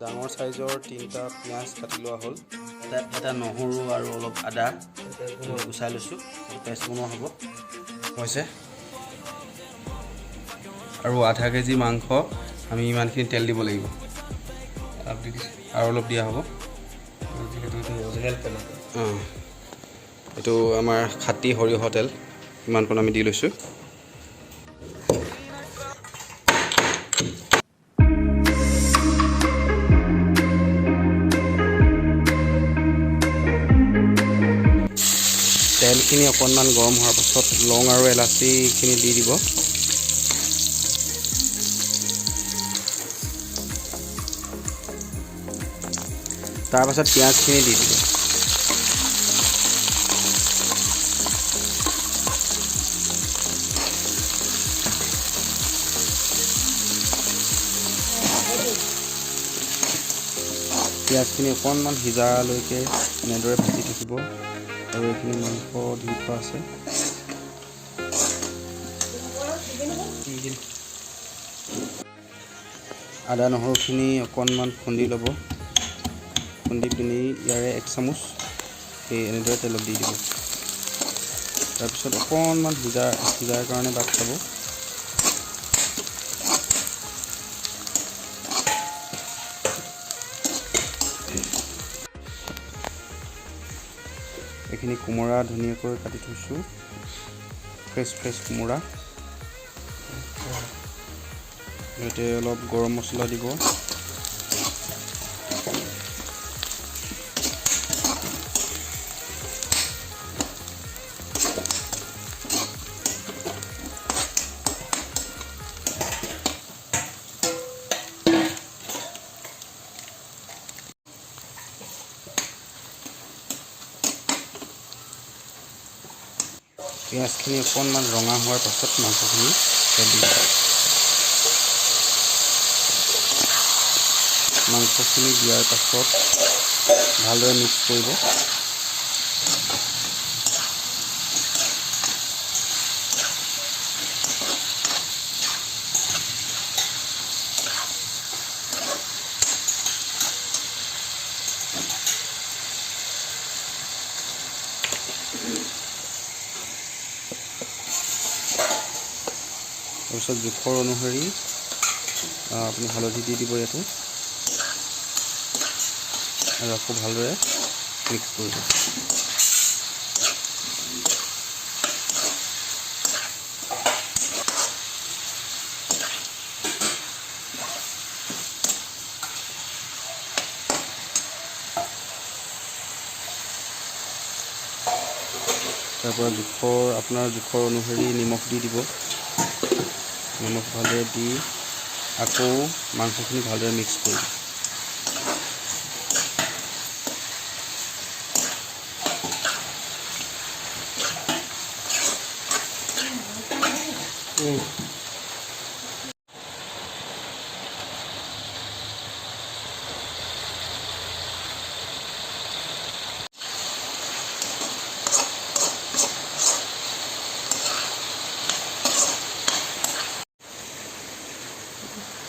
ডাঙৰ সাইজৰ 3টা পিয়াজ কাটি লোৱা হ'ল এটা নহৰু আৰু অলপ আদা গুচাই লৈছোঁ পেষ্ট বনোৱা হ'ব হৈছে আৰু আধা কেজি মাংস আমি ইমানখিনি তেল দিব লাগিব আৰু অলপ দিয়া হ'ব এইটো আমাৰ খাটি সৰিয়হ তেল ইমানকণ আমি দি লৈছোঁ তেলখিনি অকণমান গৰম হোৱাৰ পাছত লং আৰু এলাচিখিনি দি দিব তাৰ পাছত পিঁয়াজখিনি দি দিব পিঁয়াজখিনি অকণমান সিজালৈকে এনেদৰে ভাজি থাকিব আৰু এইখিনি মাংস ধুই থোৱা আছে আদা নহৰুখিনি অকণমান খুন্দি ল'ব খুন্দি পিনি ইয়াৰে 1 চামুচ এই এনেদৰে তেলত দি দিব তাৰপিছত অকণমান সিজাৰ কাৰণে বাট চাব এইখিনি কোমোৰা ধুনীয়াকৈ কাটি থৈছোঁ ফ্ৰেছ কোমোৰা ইয়াতে অলপ গৰম মছলা দিব পিঁয়াজখিনি অকণমান ৰঙা হোৱাৰ পাছত মাংসখিনি দি দিব মাংসখিনি দিয়াৰ পাছত ভালদৰে মিক্স কৰিব তাৰপিছত জোখৰ অনুসৰি আপুনি হালধি দি দিব ইয়াতে আৰু আকৌ ভালদৰে মিক্স কৰিব তাৰপৰা আপোনাৰ জোখৰ অনুসৰি নিমখ দি দিব নিমখ ভালদৰে দি আকৌ মাংসখিনি ভালদৰে মিক্স কৰিব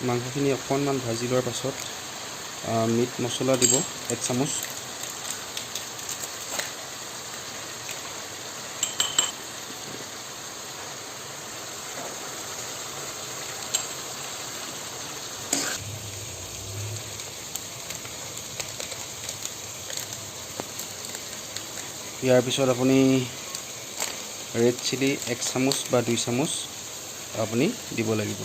মাংসখিনি অকণমান ভাজি লোৱাৰ পাছত মিট মছলা দিব 1 চামুচ ইয়াৰ পিছত আপুনি ৰেড চিলি 1 চামুচ বা 2 চামুচ আপুনি দিব লাগিব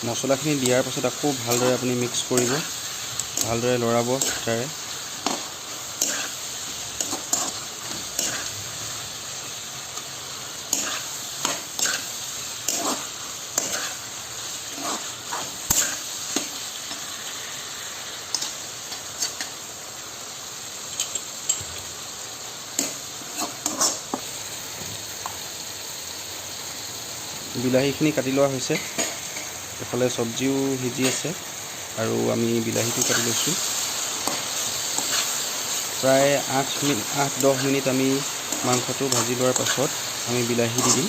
মছলাখিনি দিয়াৰ পাছত আকৌ ভালদৰে আপুনি মিক্স কৰিব ভালদৰে লৰাব তাৰে বিলাহীখিনি কাটি লোৱা হৈছে ইফালে চব্জিও সিজি আছে আৰু আমি বিলাহীটো কাটি লৈছোঁ। প্ৰায় 8-10 মিনিট আমি মাংসটো ভাজি লোৱাৰ পাছত আমি বিলাহী দি দিম।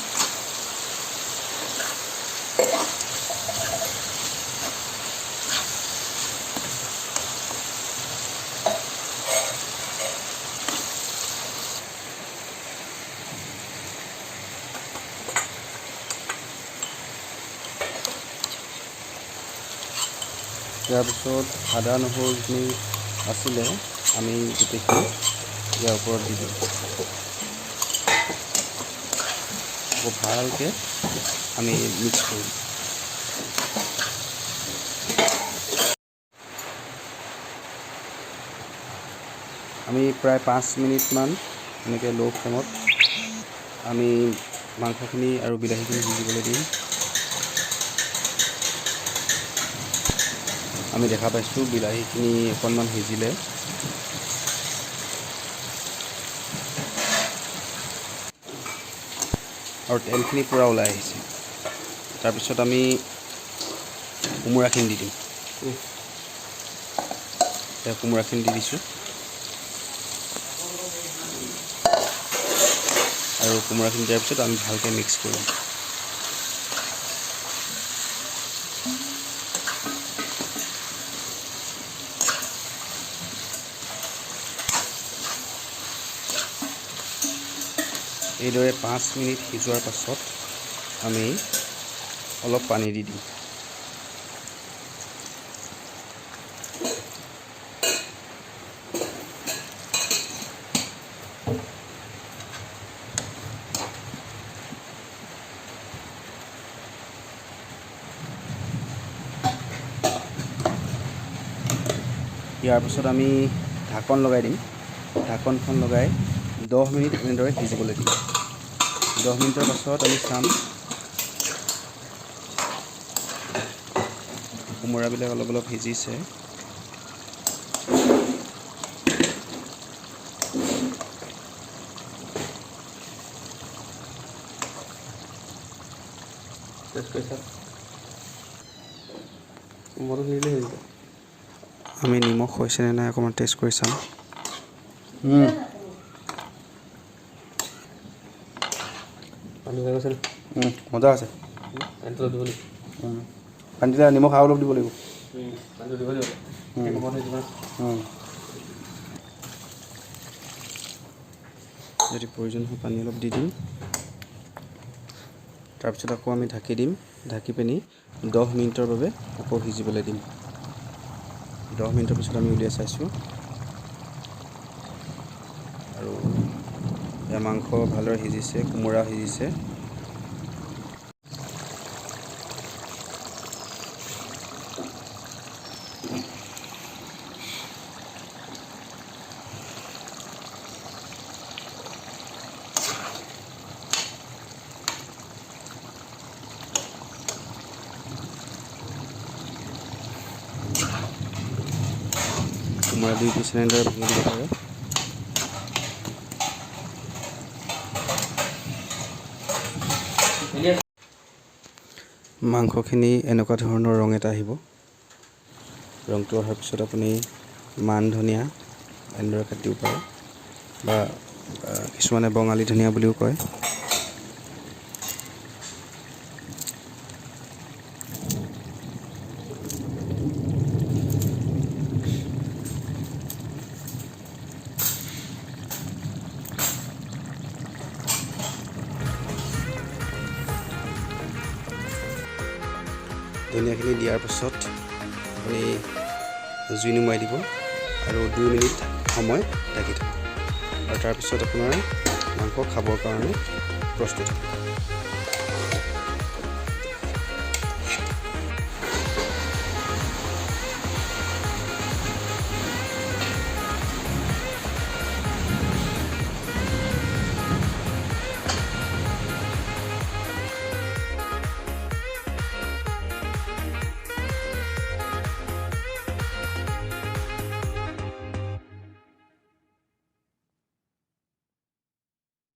ইয়াৰ পিছত আদা নহৰু যিখিনি আছিলে আমি গোটেইখিনি ইয়াৰ ওপৰত দি দিম। আকৌ ভালকৈ আমি মিক্স কৰিম। আমি প্ৰায় 5 মিনিটমান এনেকৈ ল' ফ্লেমত আমি মাংসখিনি আৰু বিলাহীখিনি সিজিবলৈ দিম। আমি দেখা পাইছোঁ বিলাহীখিনি অকণমান সিজিলে। আৰু তেলখিনি পূৰা ওলাই আহিছে। তাৰপিছত আমি কোমোৰাখিনি দি দিম। কোমোৰাখিনি দি দিছোঁ আৰু কোমোৰাখিনি দিয়াৰ পিছত আমি ভালকৈ মিক্স কৰিম। এইদৰে 5 মিনিট সিজোৱাৰ পাছত আমি অলপ পানী দি দিম। ইয়াৰ পাছত আমি ঢাকন লগাই দিম। ঢাকনখন লগাই 10 মিনিট এনেদৰে সিজিবলৈ দিম। 10 মিনিটৰ পাছত আমি চাম কোমোৰাবিলাক অলপ অলপ সিজিছে। আমি নিমখ হৈছেনে নাই অকণমান টেষ্ট কৰি চাম। মজা আছে। পানী দিলে নিমখ আৰু অলপ দিব লাগিব। যদি প্ৰয়োজন হয় পানী অলপ দি দিম। তাৰপিছত আকৌ আমি ঢাকি দিম। ঢাকি পিনি 10 মিনিটৰ বাবে আকৌ সিজিবলৈ দিম। 10 মিনিটৰ পিছত আমি উলিয়াই চাইছোঁ আৰু এয়া মাংস ভালদৰে সিজিছে, কোমোৰা সিজিছে। কোমোৰা 2 পিচ এনেদৰে ভাঙি দিব পাৰে। মাংসখিনি এনেকুৱা ধৰণৰ ৰং এটা আহিব। ৰংটো অহাৰ পিছত আপুনি মান ধনিয়া এনেদৰে কাটিব পাৰে বা কিছুমানে বঙালী ধনিয়া বুলিও কয়। ধনিয়াখিনি দিয়াৰ পাছত আপুনি জুই নুমাই দিব আৰু 2 মিনিট সময় ঢাকি থ'ব আৰু তাৰপিছত আপোনাৰ মাংস খাবৰ কাৰণে প্ৰস্তুত হ'ব।